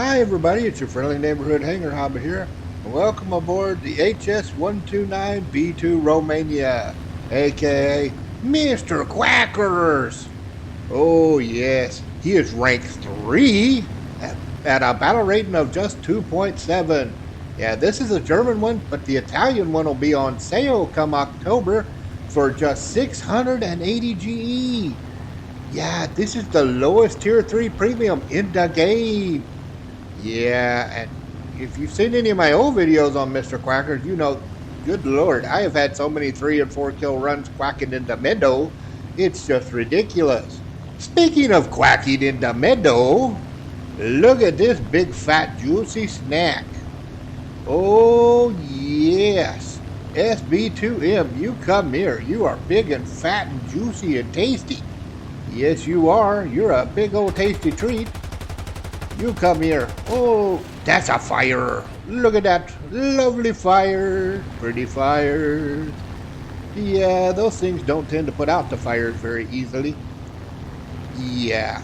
Hi everybody, it's your friendly neighborhood hanger hobby here, and welcome aboard the HS-129 B-2 Romania, aka Mr. Quackers. Oh yes, he is ranked 3 at a battle rating of just 2.7. Yeah, this is a German one, but the Italian one will be on sale come October for just 680 GE. Yeah, this is the lowest tier 3 premium in the game. Yeah, and if you've seen any of my old videos on Mr. Quackers, you know, good lord, I have had so many 3 and 4 kill runs quacking in the Meadow. It's just ridiculous. Speaking of quacking in the Meadow, look at this big fat juicy snack. Oh yes, SB2M, you come here. You are big and fat and juicy and tasty. Yes, you are. You're a big old tasty treat. You come here. Oh, that's a fire. Look at that. Lovely fire. Pretty fire. Yeah, those things don't tend to put out the fires very easily. Yeah.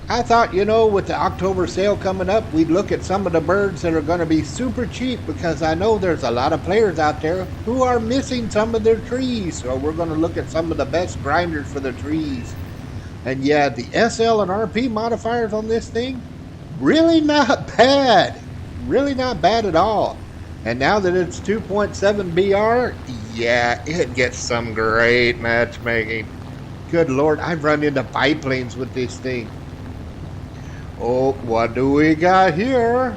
I thought, you know, with the October sale coming up, we'd look at some of the birds that are going to be super cheap because I know there's a lot of players out there who are missing some of their trees. So we're going to look at some of the best grinders for the trees. And yeah, the SL and RP modifiers on this thing, really not bad. Really not bad at all. And now that it's 2.7 BR, yeah, it gets some great matchmaking. Good lord, I've run into biplanes with this thing. Oh, what do we got here?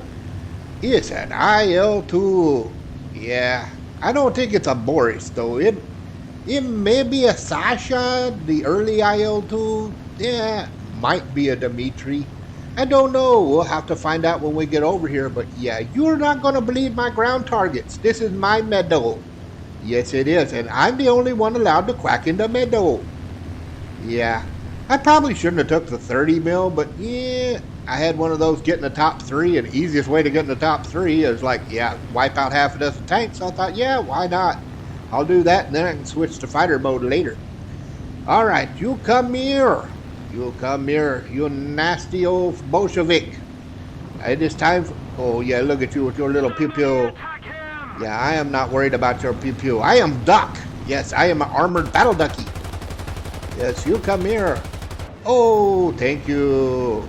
It's an IL-2. Yeah, I don't think it's a Boris though. It may be a Sasha, the early IL-2. Yeah, might be a Dimitri. I don't know. We'll have to find out when we get over here. But yeah, you're not going to believe my ground targets. This is my Meadow. Yes, it is. And I'm the only one allowed to quack in the Meadow. Yeah, I probably shouldn't have took the 30 mil. But yeah, I had one of those get in the top 3. And the easiest way to get in the top 3 is like, yeah, wipe out half a dozen tanks. So I thought, yeah, why not? I'll do that. And then I can switch to fighter mode later. All right, you come here. You come here, you nasty old Bolshevik. It is time for... Oh, yeah, look at you with your little pew-pew. Yeah, I am not worried about your pew-pew. I am Duck. Yes, I am an armored battle ducky. Yes, you come here. Oh, thank you.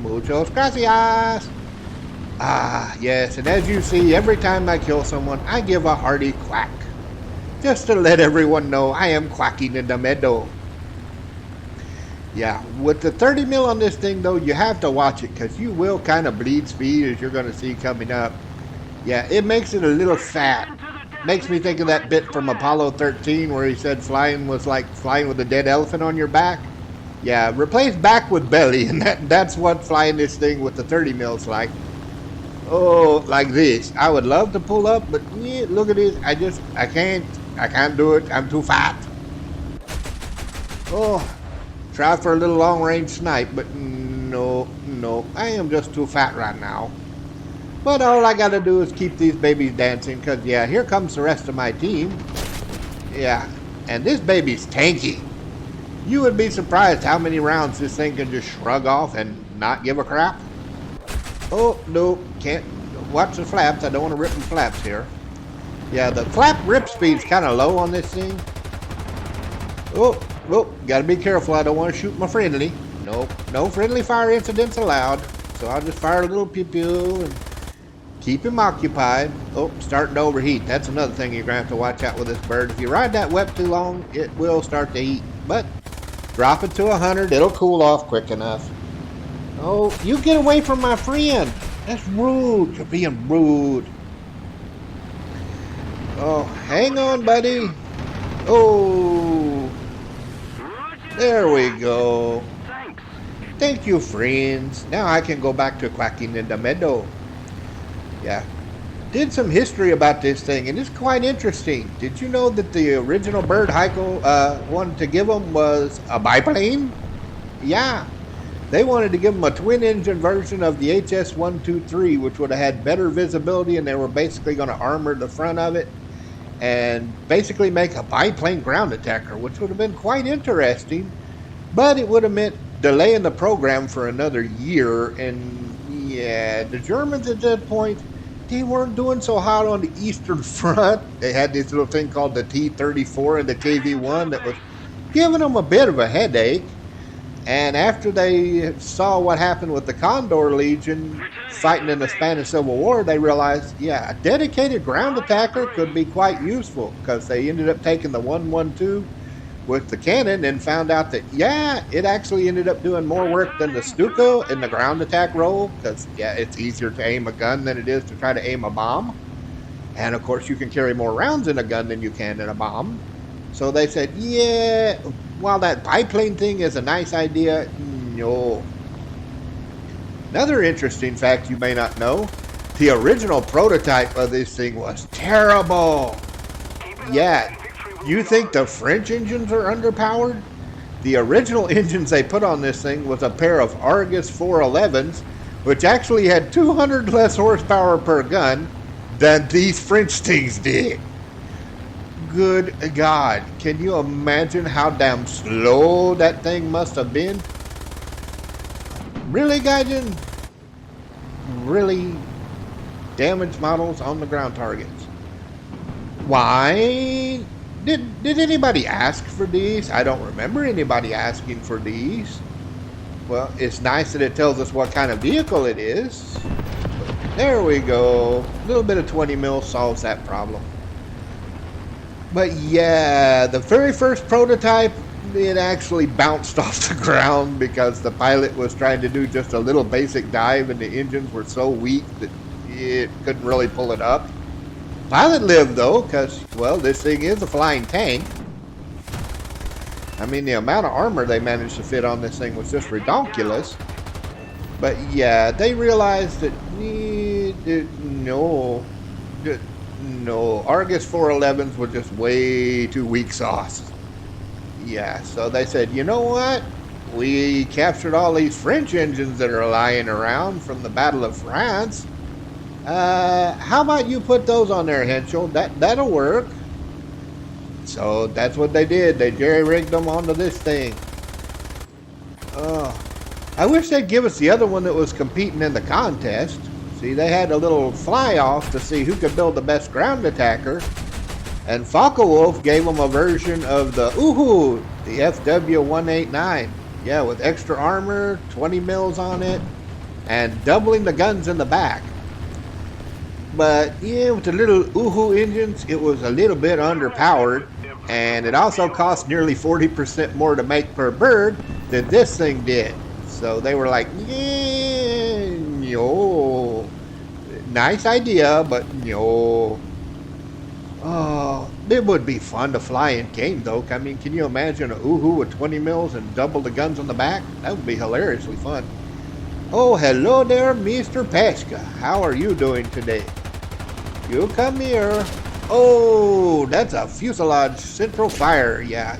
Muchos gracias. Ah, yes, and as you see, every time I kill someone, I give a hearty quack. Just to let everyone know I am quacking in the Meadow. Yeah, with the 30 mil on this thing though, you have to watch it because you will kind of bleed speed as you're going to see coming up. Yeah, it makes it a little fat. Makes me think of that bit from Apollo 13 where he said flying was like flying with a dead elephant on your back. Yeah, replace back with belly, and that's what flying this thing with the 30 mils like. Oh, like this. I would love to pull up, but yeah, look at this. I can't do it. I'm too fat. Oh. Try for a little long-range snipe, but no, I am just too fat right now. But all I gotta do is keep these babies dancing, because, yeah, here comes the rest of my team. Yeah, and this baby's tanky. You would be surprised how many rounds this thing can just shrug off and not give a crap. Oh, no, can't. Watch the flaps. I don't want to rip the flaps here. Yeah, the flap rip speed's kind of low on this thing. Oh, gotta be careful. I don't want to shoot my friendly. Nope, no friendly fire incidents allowed. So I'll just fire a little pew-pew and keep him occupied. Oh, starting to overheat. That's another thing you're going to have to watch out with this bird. If you ride that web too long, it will start to heat. But drop it to 100. It'll cool off quick enough. Oh, you get away from my friend. That's rude. You're being rude. Oh, hang on, buddy. Oh, there we go. Thank you, friends. Now I can go back to quacking in the Meadow. Yeah. Did some history about this thing, and it's quite interesting. Did you know that the original bird Heiko wanted to give them was a biplane? Yeah. They wanted to give them a twin-engine version of the HS-123, which would have had better visibility, and they were basically going to armor the front of it and basically make a biplane ground attacker, which would have been quite interesting, but it would have meant delaying the program for another year, and Yeah, the Germans at that point, they weren't doing so hot on the Eastern Front. They had this little thing called the T-34 and the KV-1 that was giving them a bit of a headache. And after they saw what happened with the Condor Legion fighting in the Spanish Civil War, they realized, yeah, a dedicated ground attacker could be quite useful, because they ended up taking the 112 with the cannon and found out that, yeah, it actually ended up doing more work than the Stuka in the ground attack role, because, yeah, it's easier to aim a gun than it is to try to aim a bomb. And, of course, you can carry more rounds in a gun than you can in a bomb. So they said, yeah, while that biplane thing is a nice idea, no. Another interesting fact you may not know, the original prototype of this thing was terrible. Yeah, you think the French engines are underpowered? The original engines they put on this thing was a pair of Argus 411s, which actually had 200 less horsepower per gun than these French things did. Good God, can you imagine how damn slow that thing must have been? Really, Gaijin? Really? Damage models on the ground targets. Why? Did anybody ask for these? I don't remember anybody asking for these. Well, it's nice that it tells us what kind of vehicle it is. There we go. A little bit of 20 mil solves that problem. But yeah, the very first prototype, it actually bounced off the ground because the pilot was trying to do just a little basic dive and the engines were so weak that it couldn't really pull it up. Pilot lived though, because, well, this thing is a flying tank. I mean, the amount of armor they managed to fit on this thing was just ridiculous. But yeah, they realized that, no, Argus 411s were just way too weak sauce. Yeah, so they said, you know what? We captured all these French engines that are lying around from the Battle of France. How about you put those on there, Henschel? That'll work. So that's what they did. They jerry-rigged them onto this thing. Oh, I wish they'd give us the other one that was competing in the contest. See, they had a little fly-off to see who could build the best ground attacker. And Focke-Wulf gave them a version of the Uhu, the FW-189. Yeah, with extra armor, 20 mils on it, and doubling the guns in the back. But, yeah, with the little Uhu engines, it was a little bit underpowered. And it also cost nearly 40% more to make per bird than this thing did. So they were like, yeah, no. Nice idea, but no. Oh, it would be fun to fly in game, though. I mean, can you imagine a Uhu with 20 mils and double the guns on the back? That would be hilariously fun. Oh, hello there, Mr. Peshka. How are you doing today? You come here. Oh, that's a fuselage central fire, yeah.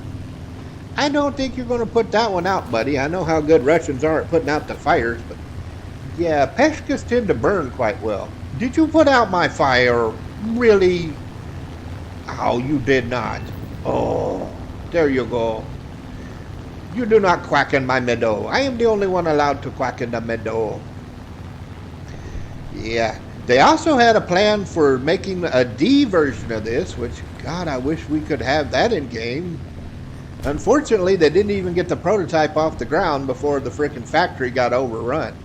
I don't think you're going to put that one out, buddy. I know how good Russians are at putting out the fires, but yeah, Peshkas tend to burn quite well. Did you put out my fire? Really? Oh, you did not. Oh, there you go. You do not quack in my meadow. I am the only one allowed to quack in the meadow. Yeah. They also had a plan for making a D version of this, which, God, I wish we could have that in game. Unfortunately, they didn't even get the prototype off the ground before the frickin' factory got overrun.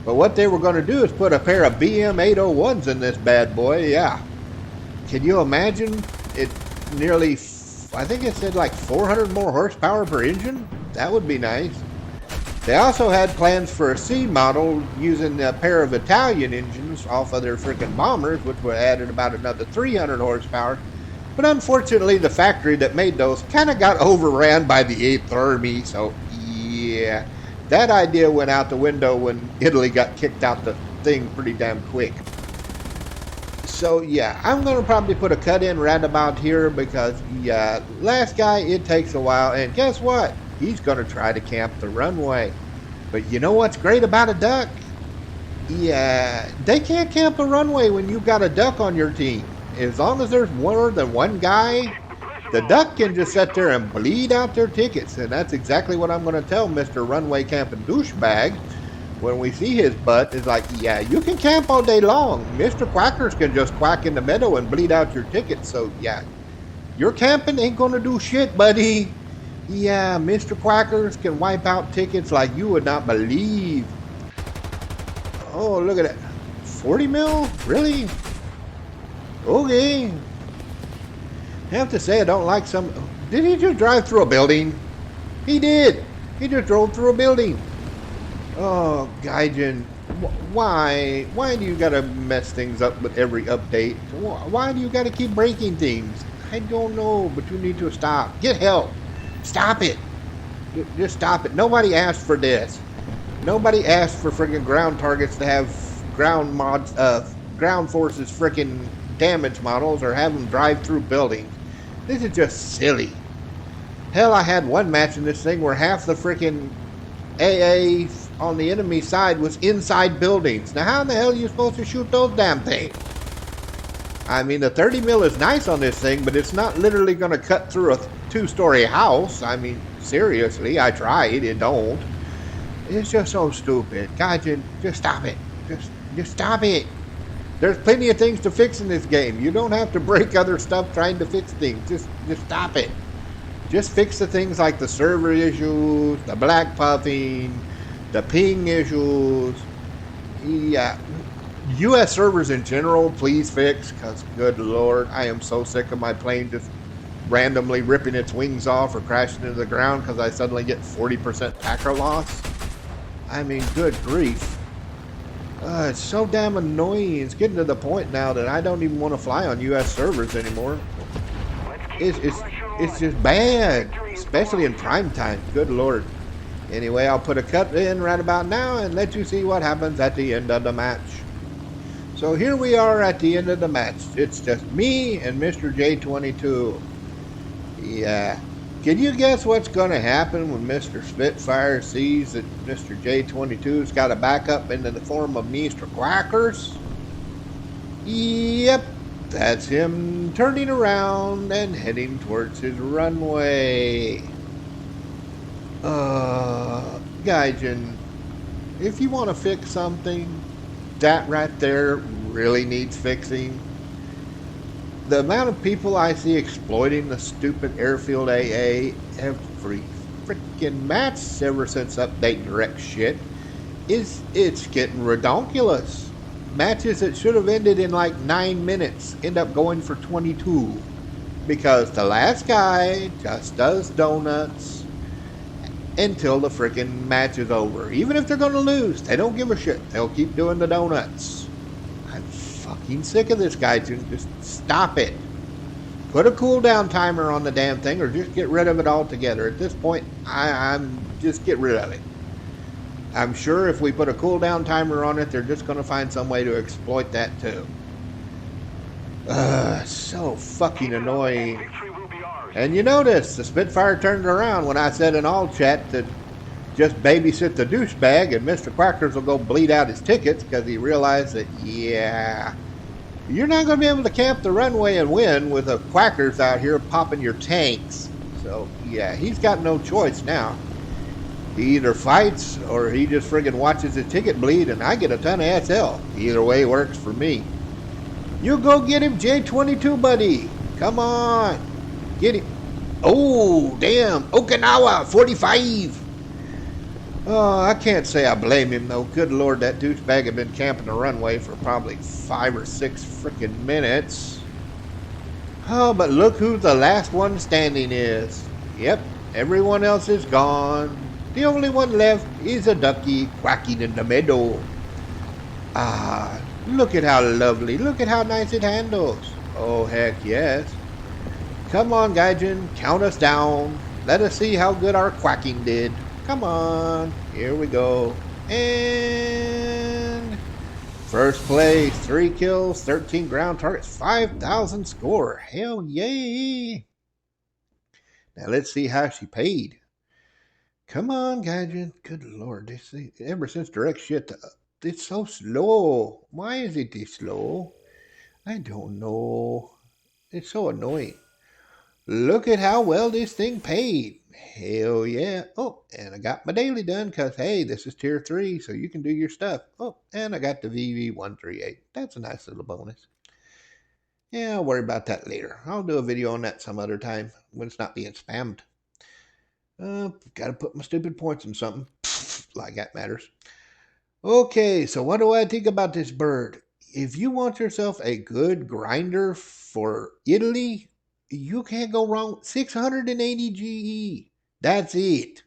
But what they were going to do is put a pair of BM-801s in this bad boy, yeah. Can you imagine it nearly, I think it said like 400 more horsepower per engine? That would be nice. They also had plans for a C model using a pair of Italian engines off of their freaking bombers, which would have added about another 300 horsepower. But unfortunately, the factory that made those kind of got overran by the 8th Army, so yeah. That idea went out the window when Italy got kicked out the thing pretty damn quick. So yeah, I'm going to probably put a cut in right about here because, yeah, last guy, it takes a while, and guess what? He's going to try to camp the runway. But you know what's great about a duck? Yeah, they can't camp a runway when you've got a duck on your team. As long as there's more than one guy, the duck can just sit there and bleed out their tickets. And that's exactly what I'm going to tell Mr. Runway Camping Douchebag when we see his butt, it's like, yeah, you can camp all day long. Mr. Quackers can just quack in the meadow and bleed out your ticket. So, yeah, your camping ain't going to do shit, buddy. Yeah, Mr. Quackers can wipe out tickets like you would not believe. Oh, look at that. 40 mil? Really? Okay. I have to say, I don't like some. Did he just drive through a building? He did. He just drove through a building. Oh, Gaijin, why? Why do you gotta mess things up with every update? Why do you gotta keep breaking things? I don't know, but you need to stop. Get help. Stop it. Just stop it. Nobody asked for this. Nobody asked for freaking ground targets to have ground mods, ground forces freaking damage models or have them drive through buildings. This is just silly. Hell, I had one match in this thing where half the freaking AA on the enemy side was inside buildings. Now, how in the hell are you supposed to shoot those damn things? I mean, the 30 mil is nice on this thing, but it's not literally going to cut through a two-story house. I mean, seriously, I tried. It don't. It's just so stupid. Gaijin, just stop it. Just stop it. There's plenty of things to fix in this game. You don't have to break other stuff trying to fix things. Just stop it. Just fix the things like the server issues, the black puffing, the ping issues. Yeah. US servers in general, please fix, because good lord, I am so sick of my plane just randomly ripping its wings off or crashing into the ground because I suddenly get 40% packer loss. I mean, good grief. It's so damn annoying. It's getting to the point now that I don't even want to fly on US servers anymore. It's just bad, especially in prime time. Good lord. Anyway, I'll put a cut in right about now and let you see what happens at the end of the match. So here we are at the end of the match. It's just me and Mr. J22. Yeah. Can you guess what's going to happen when Mr. Spitfire sees that Mr. J22's got a backup in the form of Mr. Quackers? Yep. That's him turning around and heading towards his runway. Gaijin, if you want to fix something, that right there really needs fixing. The amount of people I see exploiting the stupid airfield AA every freaking match ever since update direct shit it's getting redonkulous. Matches that should have ended in like 9 minutes end up going for 22 because the last guy just does donuts until the freaking match is over. Even if they're going to lose, they don't give a shit. They'll keep doing the donuts. I'm fucking sick of this guy. Just stop it. Put a cooldown timer on the damn thing or just get rid of it altogether. At this point, I'm just get rid of it. I'm sure if we put a cooldown timer on it, they're just going to find some way to exploit that too. So fucking annoying. And you notice the Spitfire turned around when I said in all chat to just babysit the douchebag and Mr. Quackers will go bleed out his tickets because he realized that, yeah, you're not going to be able to camp the runway and win with the Quackers out here popping your tanks. So, yeah, he's got no choice now. He either fights or he just friggin' watches his ticket bleed and I get a ton of SL. Either way works for me. You go get him, J22, buddy. Come on. Get him. Oh, damn. Okinawa, 45. Oh, I can't say I blame him, though. Good lord, that douchebag had been camping the runway for probably 5 or 6 freaking minutes. Oh, but look who the last one standing is. Yep, everyone else is gone. The only one left is a ducky quacking in the meadow. Ah, look at how lovely. Look at how nice it handles. Oh, heck yes. Come on, Gaijin, count us down. Let us see how good our quacking did. Come on, here we go. And first place, 3 kills, 13 ground targets, 5,000 score. Hell yay. Now let's see how she paid. Come on, Gaijin. Good lord, this thing, ever since direct shit, it's so slow. Why is it this slow? I don't know. It's so annoying. Look at how well this thing paid. Hell yeah. Oh, and I got my daily done because, hey, this is tier 3, so you can do your stuff. Oh, and I got the VV138. That's a nice little bonus. Yeah, I'll worry about that later. I'll do a video on that some other time when it's not being spammed. Gotta put my stupid points in something. Like that matters. Okay, so what do I think about this bird? If you want yourself a good grinder for Italy, you can't go wrong. 680 GE. That's it.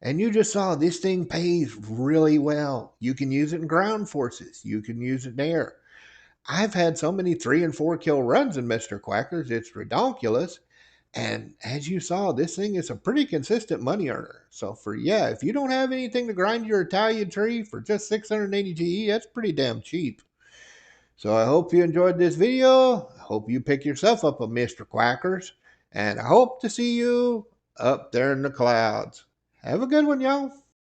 And you just saw this thing pays really well. You can use it in ground forces. You can use it there. I've had so many 3 and 4 kill runs in Mr. Quackers, it's ridiculous. And as you saw, this thing is a pretty consistent money earner. So for yeah, if you don't have anything to grind your Italian tree for just 680 GE, that's pretty damn cheap. So I hope you enjoyed this video. I hope you pick yourself up a Mr. Quackers. And I hope to see you up there in the clouds. Have a good one, y'all.